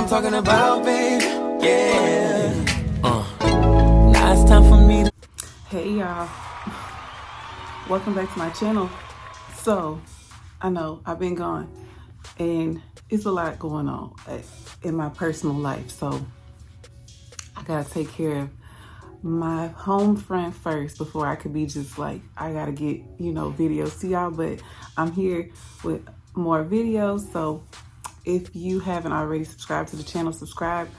talking about, babe. Yeah. Now it's time for me to... Hey y'all, welcome back to my channel. So I know I've been gone and it's a lot going on in my personal life, so I gotta take care of my home front first before I could be just like, I gotta get, you know, videos to y'all. But I'm here with more videos, so if you haven't already subscribed to the channel, subscribe,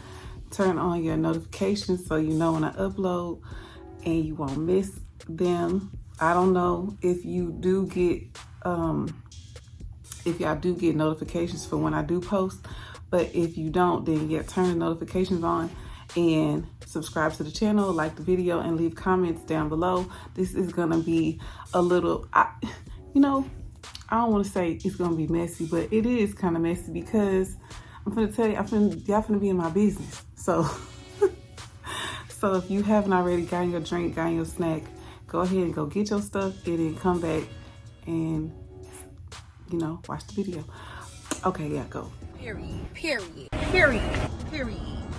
turn on your notifications so you know when I upload and you won't miss them. I don't know if you do get if y'all do get notifications for when I do post, but if you don't, then yeah, turn the notifications on and subscribe to the channel, like the video, and leave comments down below. This is gonna be a little, you know, I don't want to say it's gonna be messy, but it is kind of messy because I'm gonna tell you, y'all finna be in my business. So so if you haven't already gotten your drink, gotten your snack, go ahead and go get your stuff and then come back and, you know, watch the video. Okay, yeah, go. Period.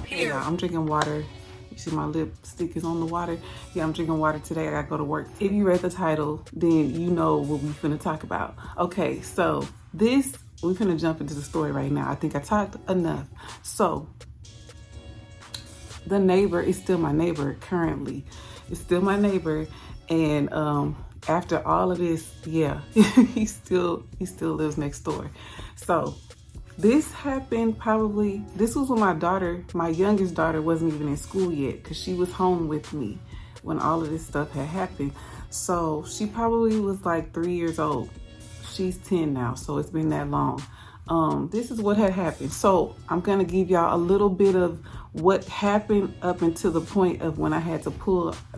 Hey y'all, I'm drinking water. You see my lipstick is on the water. Yeah, I'm drinking water today. I gotta go to work. If you read the title, then you know what we finna talk about. Okay, so we finna jump into the story right now. I think I talked enough. So the neighbor is still my neighbor currently. It's still my neighbor, and after all of this, yeah, he still lives next door. So this happened this was when my youngest daughter wasn't even in school yet, because she was home with me when all of this stuff had happened. So she probably was like 3 years old. She's 10 now, so it's been that long. This is what had happened. So I'm gonna give y'all a little bit of what happened up until the point of when I had to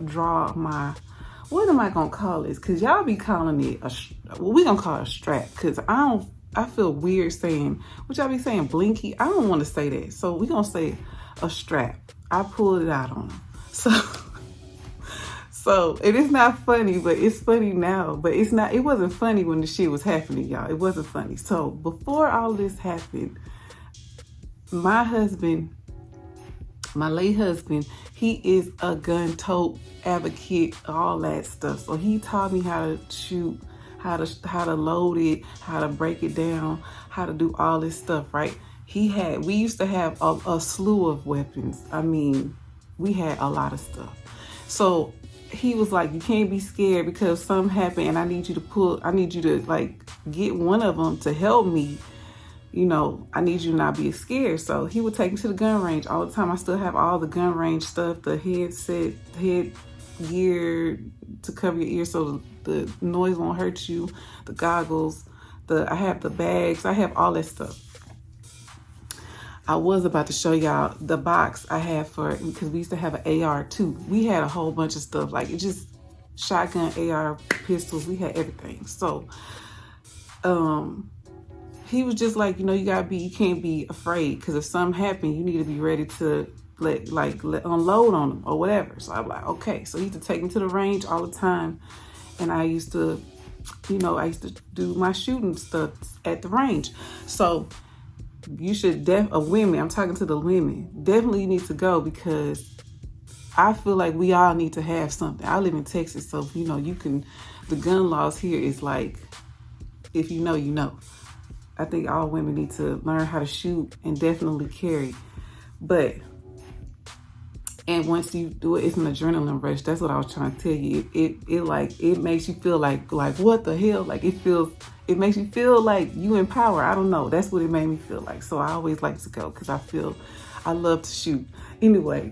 draw my, what am I gonna call this? Cause y'all be calling it we gonna call it a strap, cause I feel weird saying, what y'all be saying, blinky? I don't want to say that. So we gonna say a strap. I pulled it out on him. So it is not funny, but it's funny now. But it wasn't funny when the shit was happening, y'all. It wasn't funny. So before all this happened, my husband, my late husband, he is a gun tote advocate, all that stuff. So he taught me how to shoot, how to load it, how to break it down, how to do all this stuff, right? We used to have a slew of weapons. I mean, we had a lot of stuff. So he was like, you can't be scared because something happened and I need you to like get one of them to help me. You know, I need you to not be scared. So he would take me to the gun range all the time. I still have all the gun range stuff, the headset, head gear to cover your ears so the noise won't hurt you, the goggles, I have the bags, I have all that stuff. I was about to show y'all the box I have because we used to have an AR too. We had a whole bunch of stuff, like it just shotgun, AR, pistols, we had everything. So he was just like, you know, you can't be afraid, because if something happened, you need to be ready to let unload on them or whatever. So I'm like, okay. So he used to take me to the range all the time, and I used to, you know, do my shooting stuff at the range. So you should women, I'm talking to the women, definitely need to go, because I feel like we all need to have something. I live in Texas, so you know, the gun laws here is like, if you know, you know. I think all women need to learn how to shoot and definitely carry. And once you do it, it's an adrenaline rush. That's what I was trying to tell you. It makes you feel like what the hell? Like it makes you feel like you in power. I don't know. That's what it made me feel like. So I always like to go because I love to shoot. Anyway.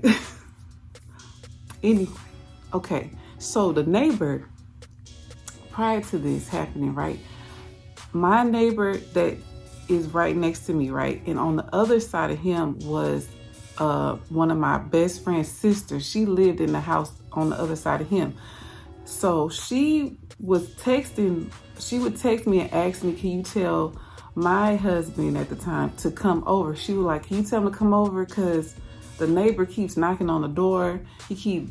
Okay. So the neighbor, prior to this happening, right? My neighbor that is right next to me, right? And on the other side of him was one of my best friend's sisters. She lived in the house on the other side of him. So she would text me and ask me, can you tell my husband at the time to come over? She was like, can you tell him to come over? Because the neighbor keeps knocking on the door. He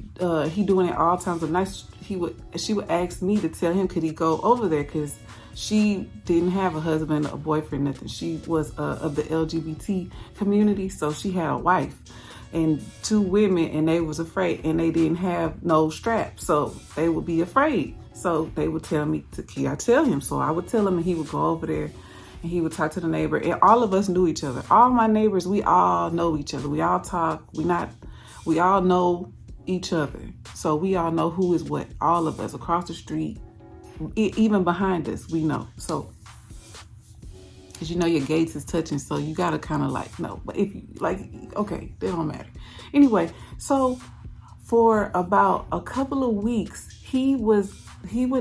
doing it all times of night. She would ask me to tell him, could he go over there? Because she didn't have a husband, a boyfriend, nothing. She was of the LGBT community, so she had a wife and 2 women, and they was afraid, and they didn't have no strap, so they would be afraid. So they would tell me, can I tell him? So I would tell him, and he would go over there and he would talk to the neighbor, and all of us knew each other. All my neighbors, we all know each other. We all talk. We all know each other. So we all know who is what. All of us across the street, even behind us, we know. So, because you know your gates is touching, so you gotta kind of like know. But if you like, okay, they don't matter. Anyway, so for about a couple of weeks, he would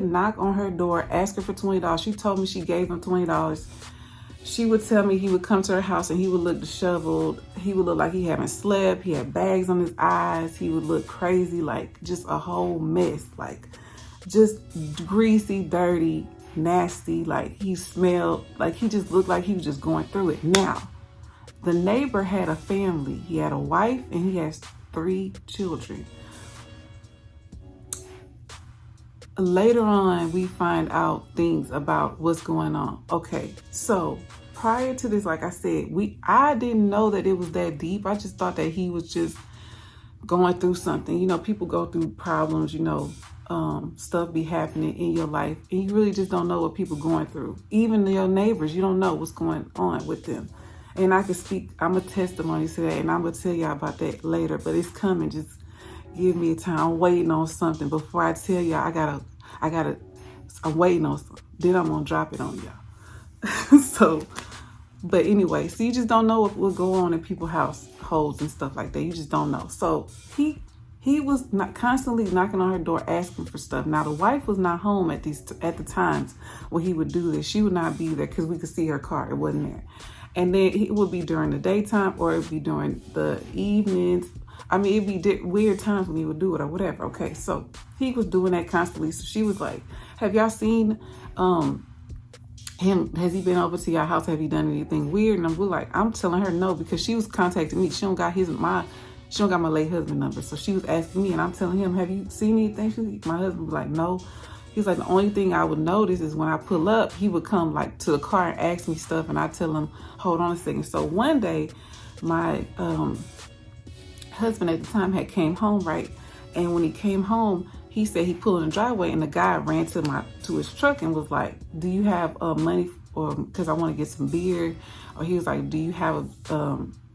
knock on her door, ask her for $20. She told me she gave him $20. She would tell me he would come to her house and he would look disheveled. He would look like he hadn't slept. He had bags on his eyes. He would look crazy, like just a whole mess, like just greasy, dirty, nasty. Like he smelled, like he just looked like he was just going through it. Now, the neighbor had a family. He had a wife and he has 3 children. Later on, we find out things about what's going on. Okay, so prior to this, like I said, I didn't know that it was that deep. I just thought that he was just going through something. You know, people go through problems, you know, stuff be happening in your life, and you really just don't know what people going through. Even your neighbors, you don't know what's going on with them. And I can speak, I'm a testimony to that, and I'm going to tell y'all about that later, but it's coming. Just give me a time. I'm waiting on something. Before I tell y'all, I'm waiting on something. Then I'm going to drop it on y'all. So, but anyway, so you just don't know what will go on in people's households and stuff like that. You just don't know. So he was not constantly knocking on her door asking for stuff. Now the wife was not home at the times when he would do this. She would not be there because we could see her car. It wasn't there. And then it would be during the daytime or it would be during the evenings. I mean, it'd be weird times when he would do it or whatever. Okay, so he was doing that constantly. So she was like, have y'all seen him? Has he been over to your house? Have you done anything weird? And I'm telling her no, because she was contacting me. She don't got my late husband number. So she was asking me, and I'm telling him, have you seen anything? My husband was like, no. He's like, the only thing I would notice is when I pull up, he would come like to the car and ask me stuff, and I tell him, hold on a second. So one day, my husband at the time had came home, right? And when he came home, he said he pulled in the driveway, and the guy ran to his truck and was like, do you have money, or because I want to get some beer? Or he was like, do you have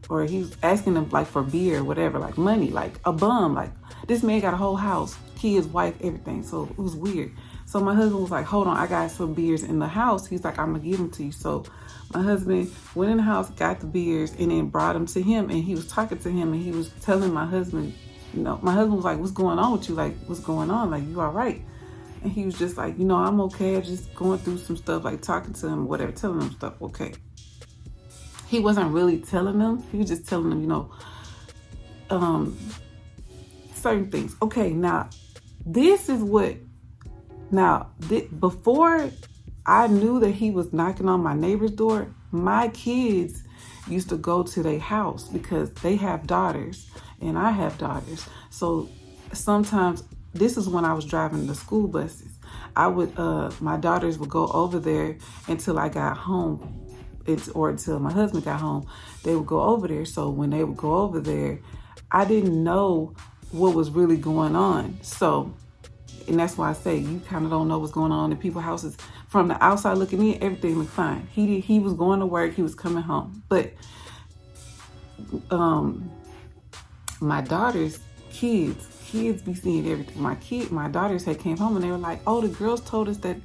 or he was asking him like for beer or whatever, like money, like a bum. Like this man got a whole house, kids, wife, everything. So it was weird. So my husband was like, hold on, I got some beers in the house. He's like, I'm gonna give them to you. So my husband went in the house, got the beers, and then brought them to him. And he was talking to him, and he was telling my husband, you know, my husband was like, what's going on with you? Like, what's going on? Like, you all right? And he was just like, you know, I'm okay. I'm just going through some stuff, like talking to him, whatever, telling him stuff. Okay. He wasn't really telling them. He was just telling them, you know, certain things. Okay, now, this is what, before I knew that he was knocking on my neighbor's door, my kids used to go to their house because they have daughters and I have daughters. So sometimes, this is when I was driving the school buses. My daughters would go over there until I got home. Or until my husband got home, they would go over there. So when they would go over there, I didn't know what was really going on. So, and that's why I say you kind of don't know what's going on in people's houses. From the outside looking in, everything looked fine. He was going to work, he was coming home. But my daughter's kids be seeing everything. My daughters had came home and they were like, oh, the girls told us that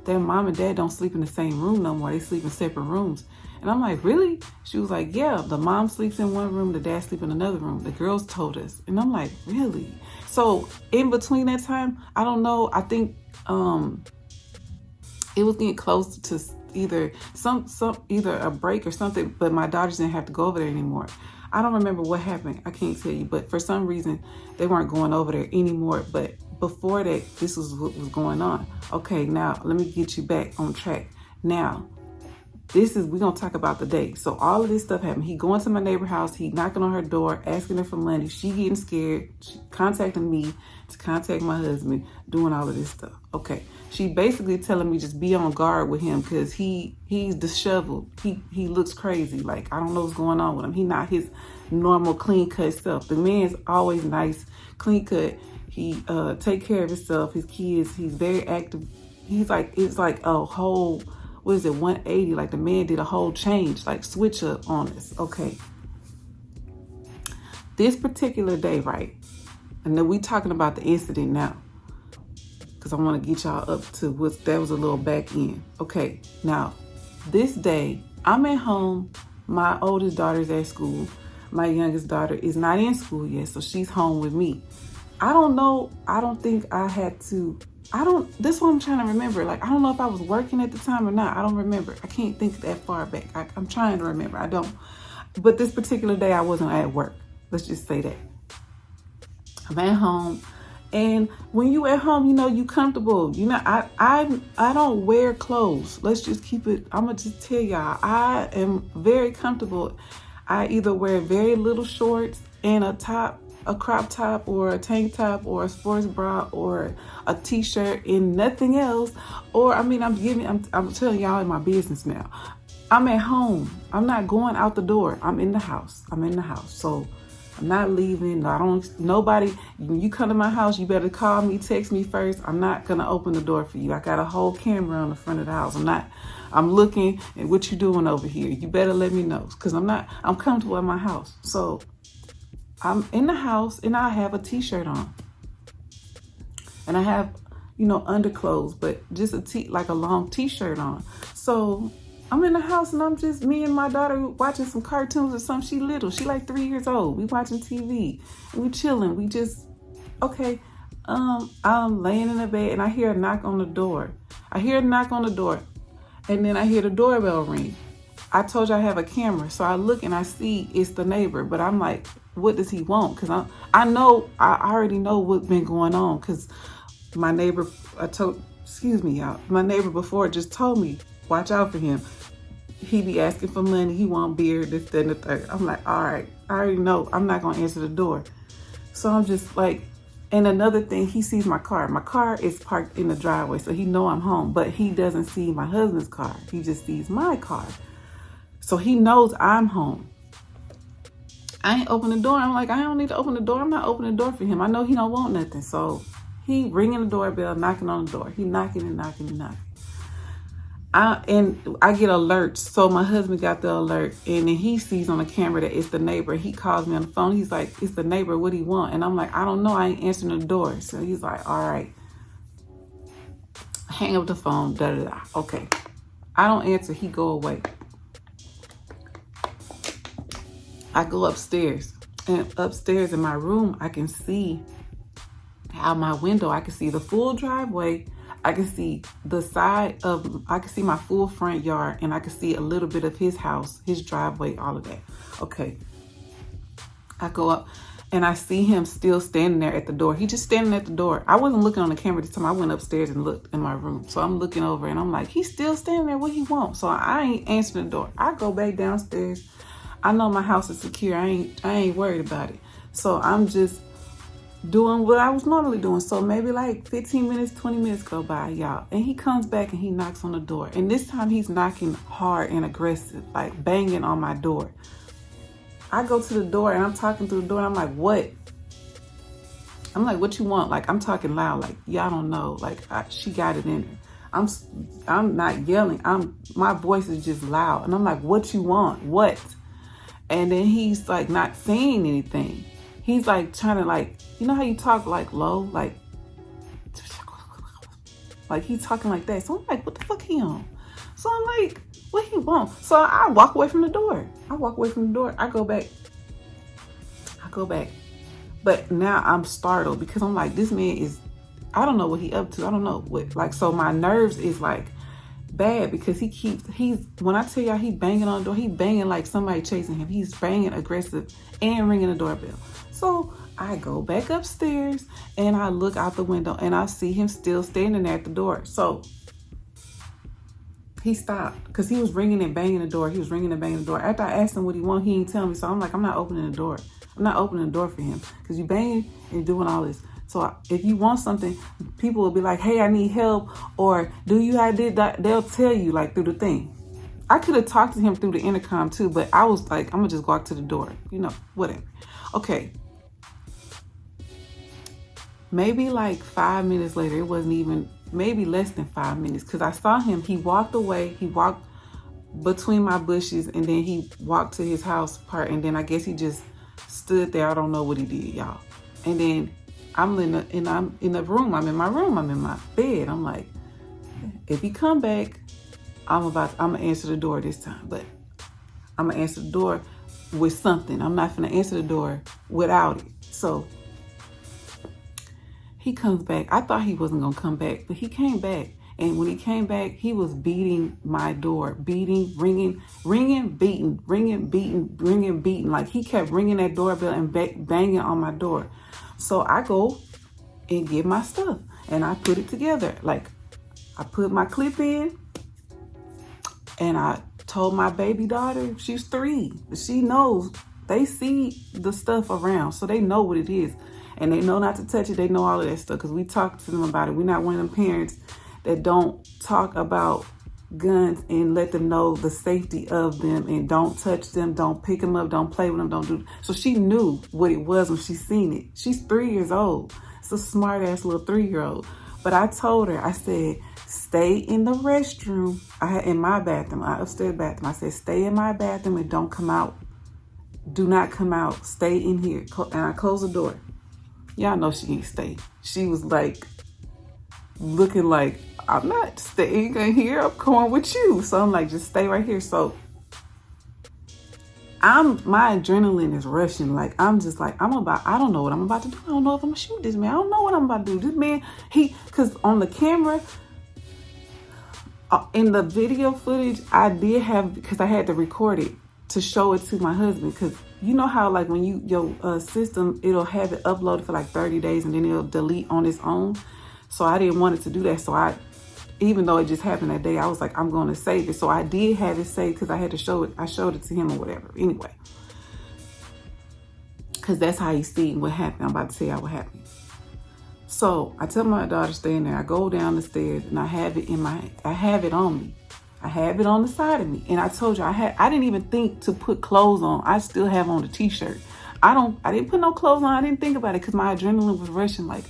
their mom and dad don't sleep in the same room no more. They sleep in separate rooms. And I'm like, really? She was like, yeah, the mom sleeps in one room, the dad sleep in another room. The girls told us. And I'm like, really? So in between that time, I don't know. I think it was getting close to either either a break or something, but my daughters didn't have to go over there anymore. I don't remember what happened. I can't tell you, but for some reason they weren't going over there anymore. But before that, this was what was going on. Okay, now let me get you back on track. Now, we're going to talk about the day. So all of this stuff happened. He going to my neighbor's house. He knocking on her door, asking her for money. She getting scared. She contacting me to contact my husband, doing all of this stuff. Okay. She basically telling me just be on guard with him because he's disheveled. He looks crazy. Like, I don't know what's going on with him. He not his normal clean cut self. The man's always nice, clean cut. He take care of himself, his kids. He's very active. He's like, it's like a whole, 180? Like the man did a whole change, like switch up on us. Okay. This particular day, right? And then we talking about the incident now, because I want to get y'all up to that was a little back end. Okay. Now, this day, I'm at home. My oldest daughter's at school. My youngest daughter is not in school yet, so she's home with me. I don't know. I don't think I had to. This is what I'm trying to remember. Like, I don't know if I was working at the time or not. I don't remember. I can't think that far back. I'm trying to remember. I don't. But this particular day, I wasn't at work. Let's just say that. I'm at home. And when you at home, you know, you comfortable. You know, I don't wear clothes. Let's just keep it. I'm going to just tell y'all, I am very comfortable. I either wear very little shorts and a crop top or a tank top or a sports bra or a t-shirt and nothing else. Or, I mean, I'm telling y'all in my business now. I'm at home. I'm not going out the door. I'm in the house. So I'm not leaving. Nobody, when you come to my house, you better call me, text me first. I'm not going to open the door for you. I got a whole camera on the front of the house. I'm looking at what you doing over here. You better let me know because I'm comfortable at my house. So I'm in the house and I have a t-shirt on and I have, underclothes, but just like a long t-shirt on. So I'm in the house and I'm just, me and my daughter watching some cartoons or something. She little, she like 3 years old. We watching TV and we chilling. We just, okay. I'm laying in the bed and I hear a knock on the door. And then I hear the doorbell ring. I told you I have a camera. So I look and I see it's the neighbor, but I'm like, what does he want? Because I already know what's been going on because my neighbor, my neighbor before just told me, watch out for him. He be asking for money. He want beer, this, that, and the third. I'm like, all right, I already know I'm not going to answer the door. So I'm just like, and another thing, he sees my car. My car is parked in the driveway, so he know I'm home, but he doesn't see my husband's car. He just sees my car. So he knows I'm home. I ain't open the door. I'm like, I don't need to open the door. I'm not opening the door for him. I know he don't want nothing. So he ringing the doorbell, knocking on the door. He knocking and knocking and knocking. And I get alerts. So my husband got the alert and then he sees on the camera that it's the neighbor. He calls me on the phone. He's like, it's the neighbor. What do you want? And I'm like, I don't know. I ain't answering the door. So he's like, all right. Hang up the phone. Da, da, da. Okay. I don't answer. He go away. I go upstairs, and upstairs in my room, I can see out my window. I can see the full driveway. I can see I can see my full front yard, and I can see a little bit of his house, his driveway, all of that. Okay. I go up and I see him still standing there at the door. He just standing at the door. I wasn't looking on the camera this time. I went upstairs and looked in my room. So I'm looking over and I'm like, he's still standing there. What he want? So I ain't answering the door. I go back downstairs. I know my house is secure. I ain't worried about it. So I'm just doing what I was normally doing. So maybe like 15 minutes, 20 minutes go by, y'all. And he comes back and he knocks on the door. And this time he's knocking hard and aggressive, like banging on my door. I go to the door and I'm talking through the door and I'm like, what? I'm like, what you want? Like, I'm talking loud. Like, y'all don't know. Like, she got it in her. I'm not yelling. My voice is just loud. And I'm like, what you want? What? And then he's like not saying anything. He's like trying to like, you know how you talk like low? Like he's talking like that. So I'm like, what the fuck he on? So I'm like, what he want? So I walk away from the door. I go back. But now I'm startled because I'm like, this man is, I don't know what he up to. I don't know what, like, so my nerves is like bad because when I tell y'all he banging on the door, he banging like somebody chasing him. He's banging aggressive and ringing the doorbell. So I go back upstairs and I look out the window and I see him still standing there at the door. So he stopped because he was ringing and banging the door. He was ringing and banging the door. After I asked him what he wanted, he didn't tell me. So I'm like, I'm not opening the door. I'm not opening the door for him because you banging and doing all this. So if you want something, people will be like, hey, I need help, or do you I did that? They'll tell you like through the thing. I could have talked to him through the intercom too, but I was like, I'm gonna just go out to the door, you know, whatever. Okay. Maybe like 5 minutes later, it wasn't even, maybe less than 5 minutes, because I saw him, he walked away, he walked between my bushes, and then he walked to his house part, and then I guess he just stood there. I don't know what he did, y'all. And then I'm in the room, I'm in my bed. I'm like, if he come back, I'm gonna answer the door this time, but I'm gonna answer the door with something. I'm not gonna answer the door without it. So he comes back. I thought he wasn't gonna come back, but he came back. And when he came back, he was beating my door, beating, ringing, beating. Like he kept ringing that doorbell and banging on my door. So I go and get my stuff and I put it together. Like I put my clip in and I told my baby daughter, she's 3, she knows, they see the stuff around, so they know what it is. And they know not to touch it. They know all of that stuff because we talk to them about it. We're not one of them parents that don't talk about guns and let them know the safety of them and don't touch them, don't pick them up, don't play with them, don't do. So she knew what it was when she seen it. She's 3 years old. It's a smart ass little 3-year-old. But I told her, I said, stay in the restroom. I had in my bathroom, my upstairs bathroom. I said, stay in my bathroom and don't come out. Do not come out. Stay in here. And I closed the door. Y'all know she ain't stay. She was like, looking like, I'm not staying in here. I'm going with you. So I'm like, just stay right here. So my adrenaline is rushing. Like, I'm just like, I don't know what I'm about to do. I don't know if I'm gonna shoot this man. I don't know what I'm about to do. This man, cause on the camera, in the video footage, I did have, because I had to record it to show it to my husband. Cause you know how like when your system, it'll have it uploaded for like 30 days and then it'll delete on its own. So I didn't want it to do that. So even though it just happened that day, I was like, I'm going to save it. So I did have it saved because I had to show it. I showed it to him or whatever. Anyway, because that's how he seen what happened. I'm about to tell y'all what happened. So I tell my daughter stay in there. I go down the stairs and I have it I have it on me. I have it on the side of me. And I told you I didn't even think to put clothes on. I still have on the t-shirt. I didn't put no clothes on. I didn't think about it because my adrenaline was rushing. Like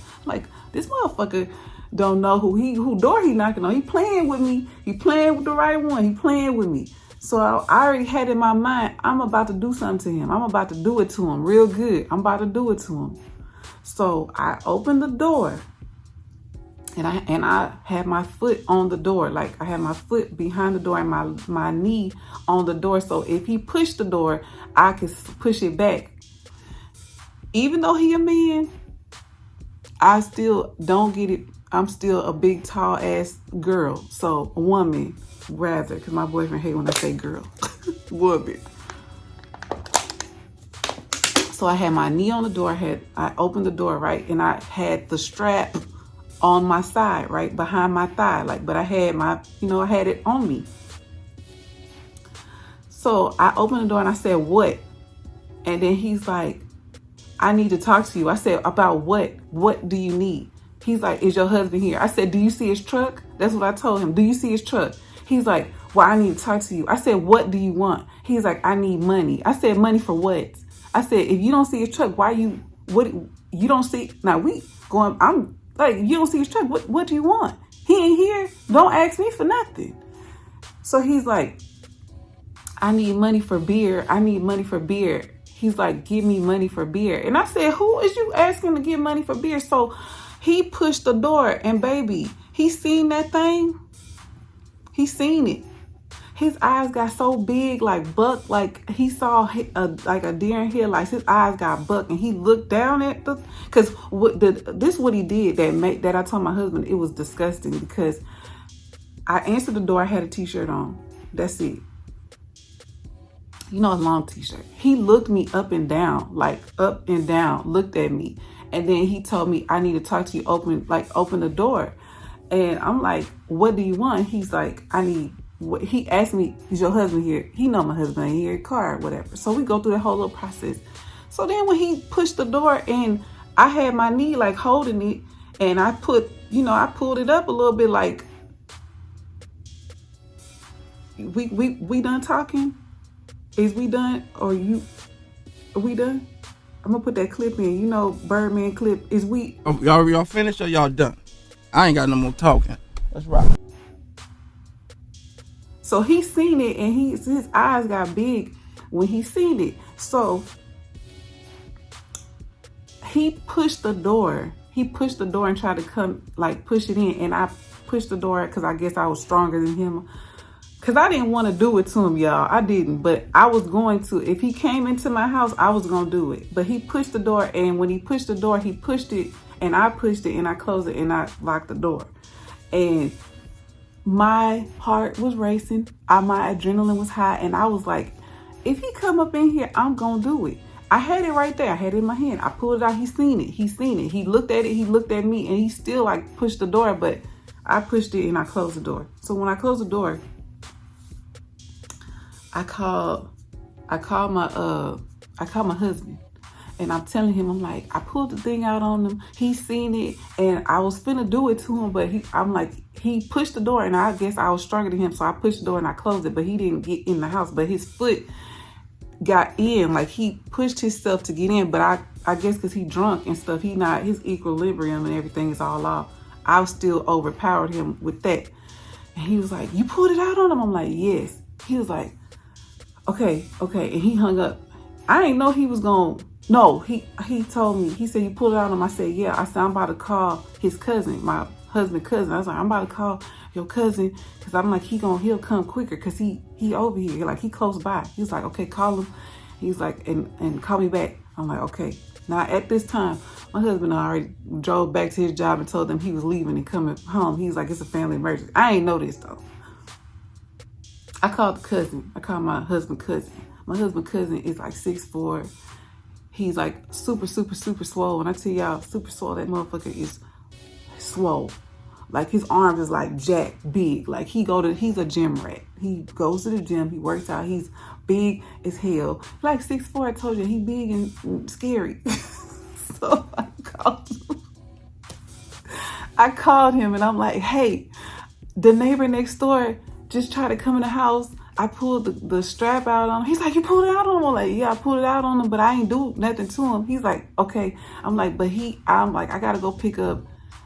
this motherfucker don't know who door he knocking on. He playing with me. He playing with the right one. He playing with me. So I already had in my mind, I'm about to do something to him. I'm about to do it to him real good. I'm about to do it to him. So I opened the door and I had my foot on the door. Like I had my foot behind the door and my knee on the door. So if he pushed the door, I could push it back. Even though he a man, I still don't get it. I'm still a big, tall ass girl. So a woman, rather, because my boyfriend hate when I say girl. Woman. So I had my knee on the door. I opened the door, right? And I had the strap on my side, right? Behind my thigh. Like, but I had I had it on me. So I opened the door and I said, what? And then he's like, I need to talk to you. I said, about what? What do you need? He's like, is your husband here? I said, do you see his truck? That's what I told him. Do you see his truck? He's like, well, I need to talk to you. I said, what do you want? He's like, I need money. I said, money for what? I said, if you don't see his truck, you don't see, I'm like, you don't see his truck. What do you want? He ain't here. Don't ask me for nothing. So he's like, I need money for beer. I need money for beer. He's like, give me money for beer. And I said, who is you asking to give money for beer? So he pushed the door and baby, he seen that thing. He seen it. His eyes got so big, like buck, like he saw like a deer in headlights. His eyes got buck and he looked down at because this what he did that I told my husband it was disgusting because I answered the door. I had a t-shirt on. That's it. A long t-shirt. He looked me up and down, looked at me. And then he told me, I need to talk to you, open the door. And I'm like, what do you want? He's like, I need he asked me, is your husband here? He know my husband ain't here, car or whatever. So we go through that whole little process. So then when he pushed the door and I had my knee like holding it, and I put, I pulled it up a little bit, like, we done talking? Is we done? Are we done? I'm gonna put that clip in, Birdman clip. Is we? Oh, y'all finished or y'all done? I ain't got no more talking. Let's rock. So he seen it, and his eyes got big when he seen it. So he pushed the door. He pushed the door and tried to come, like, push it in. And I pushed the door because I guess I was stronger than him. Because I didn't want to do it to him, y'all. I didn't. But I was going to. If he came into my house, I was going to do it. But he pushed the door. And when he pushed the door, he pushed it. And I pushed it. And I closed it. And I locked the door. And my heart was racing. My adrenaline was high. And I was like, if he come up in here, I'm going to do it. I had it right there. I had it in my hand. I pulled it out. He seen it. He looked at it. He looked at me. And he still, like, pushed the door. But I pushed it and I closed the door. So when I closed the door, I called my husband, and I'm telling him, I'm like, I pulled the thing out on him. He seen it, and I was finna do it to him, but he pushed the door, and I guess I was stronger than him, so I pushed the door and I closed it, but he didn't get in the house, but his foot got in, like he pushed himself to get in, but I guess because he drunk and stuff, his equilibrium and everything is all off. I still overpowered him with that. And he was like, you pulled it out on him? I'm like, yes. He was like, okay. And he hung up. I didn't know he was going. No, he told me. He said, you pulled it out on him. I said, yeah. I said, I'm about to call his cousin, my husband's cousin. I was like, I'm about to call your cousin because I'm like, he'll come quicker because he over here. Like, he close by. He was like, okay, call him. He's like, and call me back. I'm like, okay. Now, at this time, my husband already drove back to his job and told them he was leaving and coming home. He's like, it's a family emergency. I ain't know this, though. I called the cousin. I called my husband's cousin. My husband's cousin is like 6'4". He's like super, super, super swole. When I tell y'all super swole, that motherfucker is swole. Like, his arms is like jack big. Like, he's a gym rat. He goes to the gym. He works out. He's big as hell. Like 6'4", I told you, he big and scary. So I called him and I'm like, hey, the neighbor next door just tried to come in the house. I pulled the strap out on him. He's like, you pulled it out on him? I'm like, yeah, I pulled it out on him, but I ain't do nothing to him. He's like, okay. I'm like, I gotta go pick up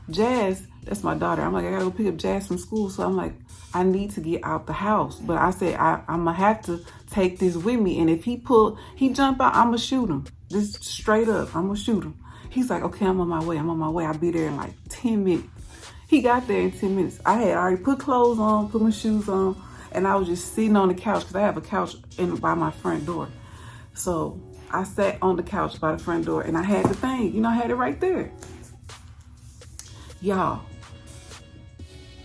Jazz. That's my daughter. I'm like, I gotta go pick up Jazz from school. So I'm like, I need to get out the house. But I said, I'm gonna have to take this with me. And if he jump out, I'm gonna shoot him. Just straight up, I'm gonna shoot him. He's like, okay, I'm on my way. I'll be there in like 10 minutes. He got there in 10 minutes. I had already put clothes on, put my shoes on, and I was just sitting on the couch because I have a couch by my front door. So I sat on the couch by the front door and I had the thing, I had it right there. Y'all,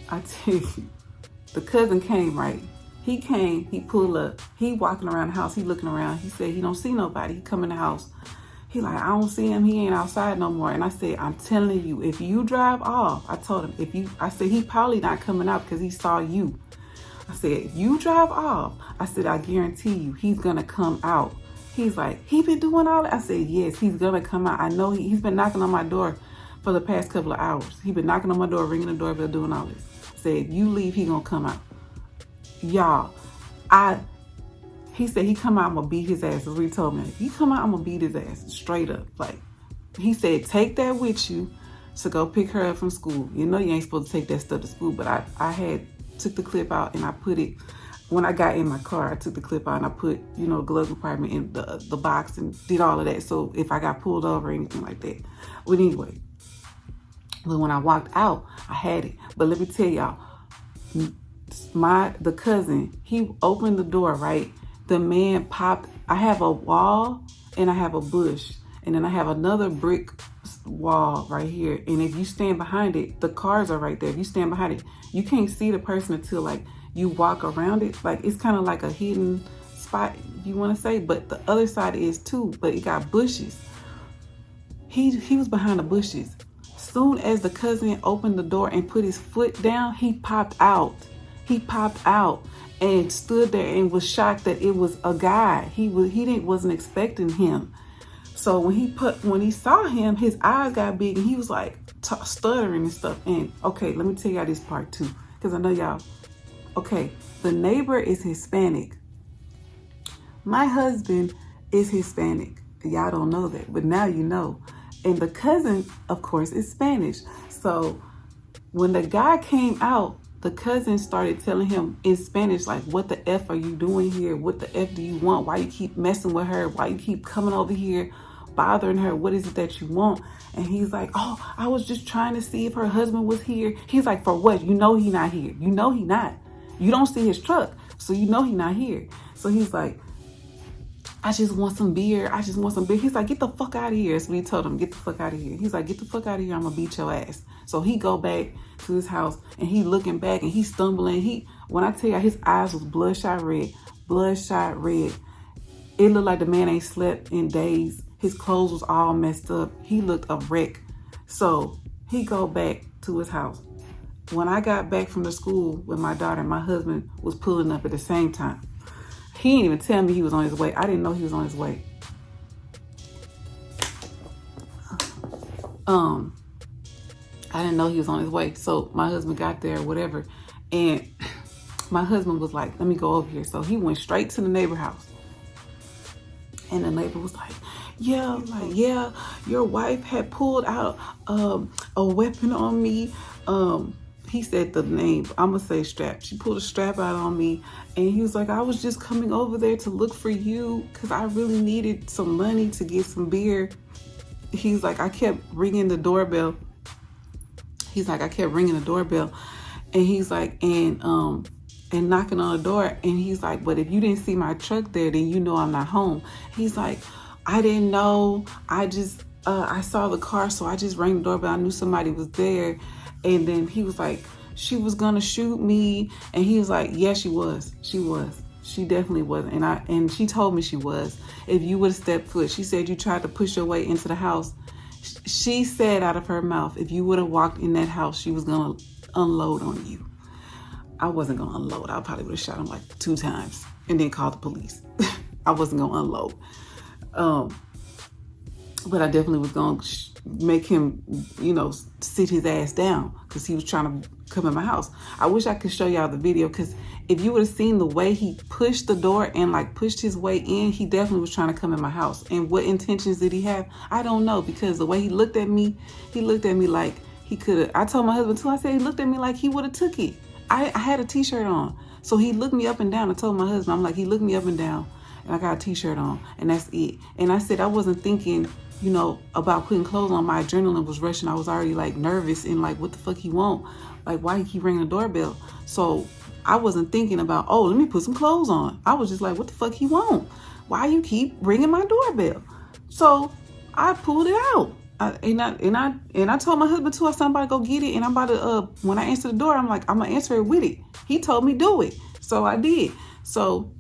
I tell you, the cousin came, right? He came, he pulled up, he walking around the house, he looking around. He said he don't see nobody. He come in the house. He like, I don't see him. He ain't outside no more. And I said, I'm telling you, if you drive off, I told him, I said, he probably not coming out because he saw you. I said, if you drive off, I said, I guarantee you, he's going to come out. He's like, he been doing all that? I said, yes, he's going to come out. I know he's been knocking on my door for the past couple of hours. He been knocking on my door, ringing the doorbell, doing all this. I said, if you leave, he going to come out. Y'all, he said he come out, I'm gonna beat his ass. That's what he told me. If he come out, I'm gonna beat his ass straight up. Like, he said, take that with you to go pick her up from school. You ain't supposed to take that stuff to school, but I took the clip out and I put it, when I got in my car, I took the clip out and I put, the glove compartment in the box and did all of that. So if I got pulled over or anything like that. But anyway, but when I walked out, I had it. But let me tell y'all, the cousin, he opened the door, right? The man popped. I have a wall and I have a bush, and then I have another brick wall right here. And if you stand behind it, the cars are right there. If you stand behind it, you can't see the person until like you walk around it. Like, it's kind of like a hidden spot, if you want to say, but the other side is too, but it got bushes. He was behind the bushes. Soon as the cousin opened the door and put his foot down, he popped out. He popped out and stood there and was shocked that it was a guy. He wasn't expecting him. So when he saw him, his eyes got big and he was like stuttering and stuff. And okay, let me tell y'all this part too, because I know y'all. Okay, the neighbor is Hispanic. My husband is Hispanic. Y'all don't know that, but now you know. And the cousin, of course, is Spanish. So when the guy came out, the cousin started telling him in Spanish, like, what the F are you doing here? What the F do you want? Why you keep messing with her? Why you keep coming over here, bothering her? What is it that you want? And he's like, oh, I was just trying to see if her husband was here. He's like, for what? You know he not here. You know he not. You don't see his truck, so you know he not here. So he's like, I just want some beer. I just want some beer. He's like, get the fuck out of here. That's what he told him. Get the fuck out of here. He's like, get the fuck out of here. I'm gonna beat your ass. So he go back to his house and he looking back and he stumbling. When I tell you, his eyes was bloodshot red. Bloodshot red. It looked like the man ain't slept in days. His clothes was all messed up. He looked a wreck. So he go back to his house. When I got back from the school with my daughter, my husband was pulling up at the same time. He didn't even tell me he was on his way. I didn't know he was on his way. I didn't know he was on his way. So my husband got there or whatever. And my husband was like, let me go over here. So he went straight to the neighbor house. And the neighbor was like, yeah, your wife had pulled out a weapon on me. He said the name, I'm gonna say strap. She pulled a strap out on me. And he was like, I was just coming over there to look for you because I really needed some money to get some beer. He's like, I kept ringing the doorbell. And he's like, and knocking on the door. And he's like, but if you didn't see my truck there, then you know I'm not home. He's like, I didn't know. I just, I saw the car, so I just rang the doorbell. I knew somebody was there. And then he was like, she was gonna shoot me. And he was like, yeah, she was. She definitely was. And she told me she was. If you would have stepped foot, she said you tried to push your way into the house. She said out of her mouth, if you would have walked in that house, she was gonna unload on you. I wasn't gonna unload. I probably would have shot him like 2 times and then called the police. I wasn't gonna unload. But I definitely was gonna make him, sit his ass down because he was trying to come in my house. I wish I could show y'all the video because if you would have seen the way he pushed the door and like pushed his way in, he definitely was trying to come in my house. And what intentions did he have? I don't know, because the way he looked at me like he could have. I told my husband too, I said he looked at me like he would have took it. I had a t-shirt on. So he looked me up and down. I told my husband, I'm like, he looked me up and down and I got a t-shirt on and that's it. And I said, I wasn't thinking, about putting clothes on. My adrenaline was rushing. I was already like nervous and like, what the fuck he want? Like, why he keep ringing the doorbell? So I wasn't thinking about, oh, let me put some clothes on. I was just like, what the fuck he want? Why you keep ringing my doorbell? So I pulled it out. I told my husband too, I said, I'm about to go get it. And I'm about to, when I answer the door, I'm like, I'm gonna answer it with it. He told me do it. So I did. So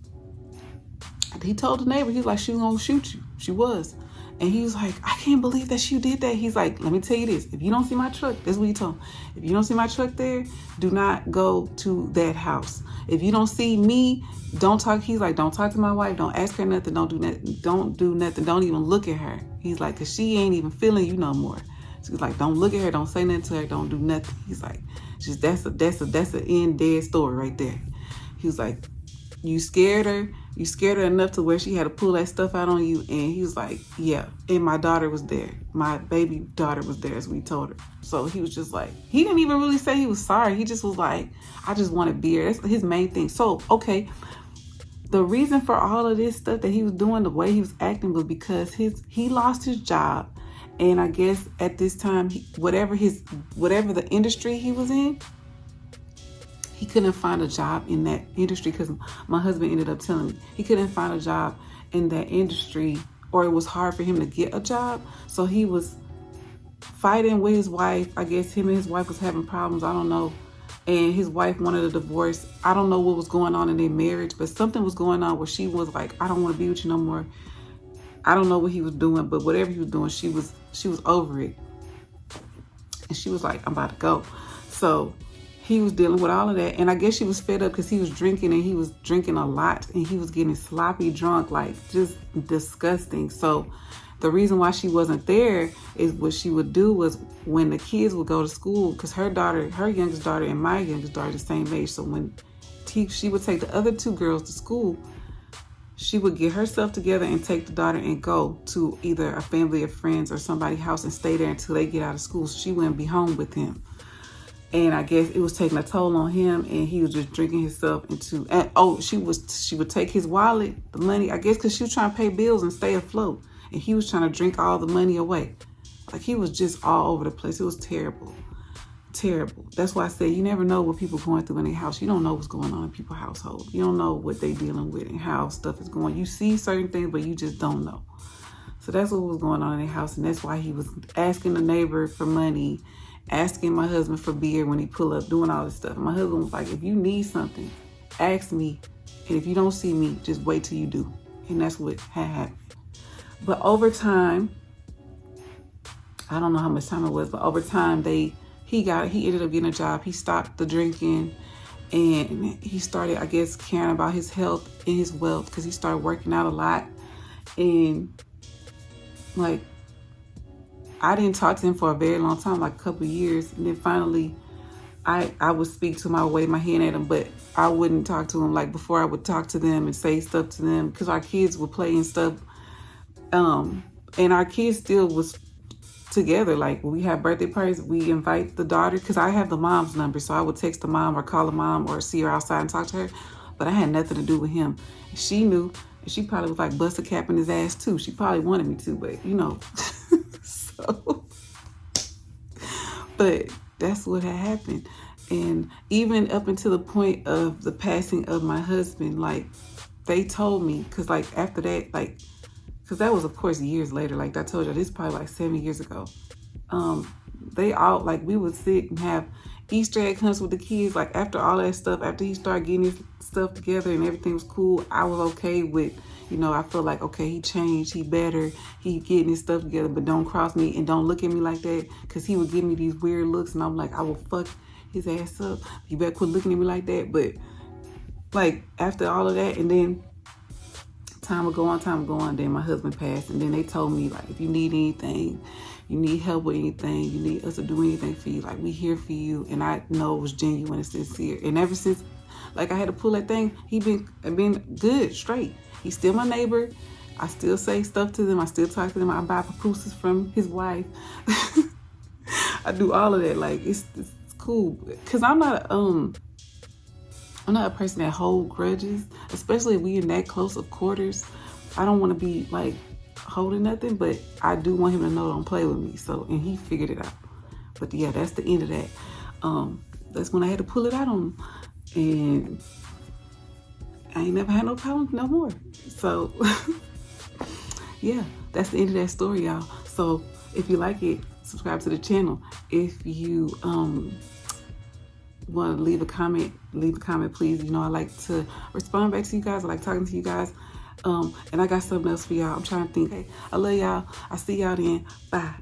he told the neighbor, he's like, she was gonna shoot you. She was. And he was like, I can't believe that she did that. He's like, let me tell you this. If you don't see my truck, that's what he told him. If you don't see my truck there, do not go to that house. If you don't see me, don't talk. He's like, don't talk to my wife. Don't ask her nothing. Don't do nothing. Don't do nothing. Don't even look at her. He's like, cause she ain't even feeling you no more. So he's like, don't look at her. Don't say nothing to her. Don't do nothing. He's like, just that's an end dead story right there. He was like, you scared her. You scared her enough to where she had to pull that stuff out on you. And he was like, yeah. And my daughter was there. My baby daughter was there, as we told her. So he was just like, he didn't even really say he was sorry. He just was like, I just wanted beer. That's his main thing. So, okay. The reason for all of this stuff that he was doing, the way he was acting, was because he lost his job. And I guess at this time, whatever the industry he was in, he couldn't find a job in that industry because my husband ended up telling me he couldn't find a job in that industry, or it was hard for him to get a job. So he was fighting with his wife. I guess him and his wife was having problems. I don't know. And his wife wanted a divorce. I don't know what was going on in their marriage, but something was going on where she was like, I don't want to be with you no more. I don't know what he was doing, but whatever he was doing, she was over it. And she was like, I'm about to go. So he was dealing with all of that. And I guess she was fed up because he was drinking, and he was drinking a lot, and he was getting sloppy drunk, like just disgusting. So the reason why she wasn't there is what she would do was when the kids would go to school, because her youngest daughter and my youngest daughter are the same age. So when she would take the other 2 girls to school, she would get herself together and take the daughter and go to either a family of friends or somebody's house and stay there until they get out of school, so she wouldn't be home with him. And I guess it was taking a toll on him, and he was just drinking himself into, and she would take his wallet, the money, I guess because she was trying to pay bills and stay afloat, and he was trying to drink all the money away. Like, he was just all over the place. It was terrible. Terrible. That's why I say you never know what people are going through in their house. You don't know what's going on in people's household. You don't know what they're dealing with and how stuff is going. You see certain things, but you just don't know. So that's what was going on in their house, and that's why he was asking the neighbor for money, asking my husband for beer when he pull up, doing all this stuff. And my husband was like, if you need something, ask me, and if you don't see me, just wait till you do. And that's what had happened. But over time, I don't know how much time it was, but over time he ended up getting a job. He stopped the drinking, and he started, I guess, caring about his health and his wealth, because he started working out a lot. And like, I didn't talk to him for a very long time, like a couple of years. And then finally, I would speak to him, I would wave my hand at him, but I wouldn't talk to him. Like, before I would talk to them and say stuff to them, because our kids would play and stuff. And our kids still was together. Like, when we have birthday parties, we invite the daughter, because I have the mom's number, so I would text the mom or call the mom or see her outside and talk to her. But I had nothing to do with him. She knew, and she probably was like bust a cap in his ass too. She probably wanted me to, but you know. So, but that's what had happened. And even up until the point of the passing of my husband, like, they told me, because like after that, like, because that was of course years later, like I told you, this is probably like 7 years ago. They all, like, we would sit and have Easter egg hunts with the kids. Like, after all that stuff, after he started getting his stuff together and everything was cool, I was okay with, you know, I feel like, okay, he changed, he better, he getting his stuff together, but don't cross me and don't look at me like that, because he would give me these weird looks, and I'm like, I will fuck his ass up. You better quit looking at me like that. But like, after all of that, and then time would go on, then my husband passed, and then they told me, like, if you need anything, you need help with anything, you need us to do anything for you, like, we here for you. And I know it was genuine and sincere. And ever since, like, I had to pull that thing, he been good, straight. He's still my neighbor. I still say stuff to them. I still talk to them. I buy papooses from his wife. I do all of that. Like, it's cool, because I'm not a person that hold grudges, especially if we in that close of quarters. I don't want to be like holding nothing, but I do want him to know don't play with me. So, and he figured it out. But yeah, that's the end of that. That's when I had to pull it out on him, and I ain't never had no problem no more. So yeah, that's the end of that story, y'all. So if you like it, subscribe to the channel. If you want to leave a comment, please. You know, I like to respond back to you guys. I like talking to you guys. And I got something else for y'all. I'm trying to think. Hey, I love y'all. I see y'all then. Bye.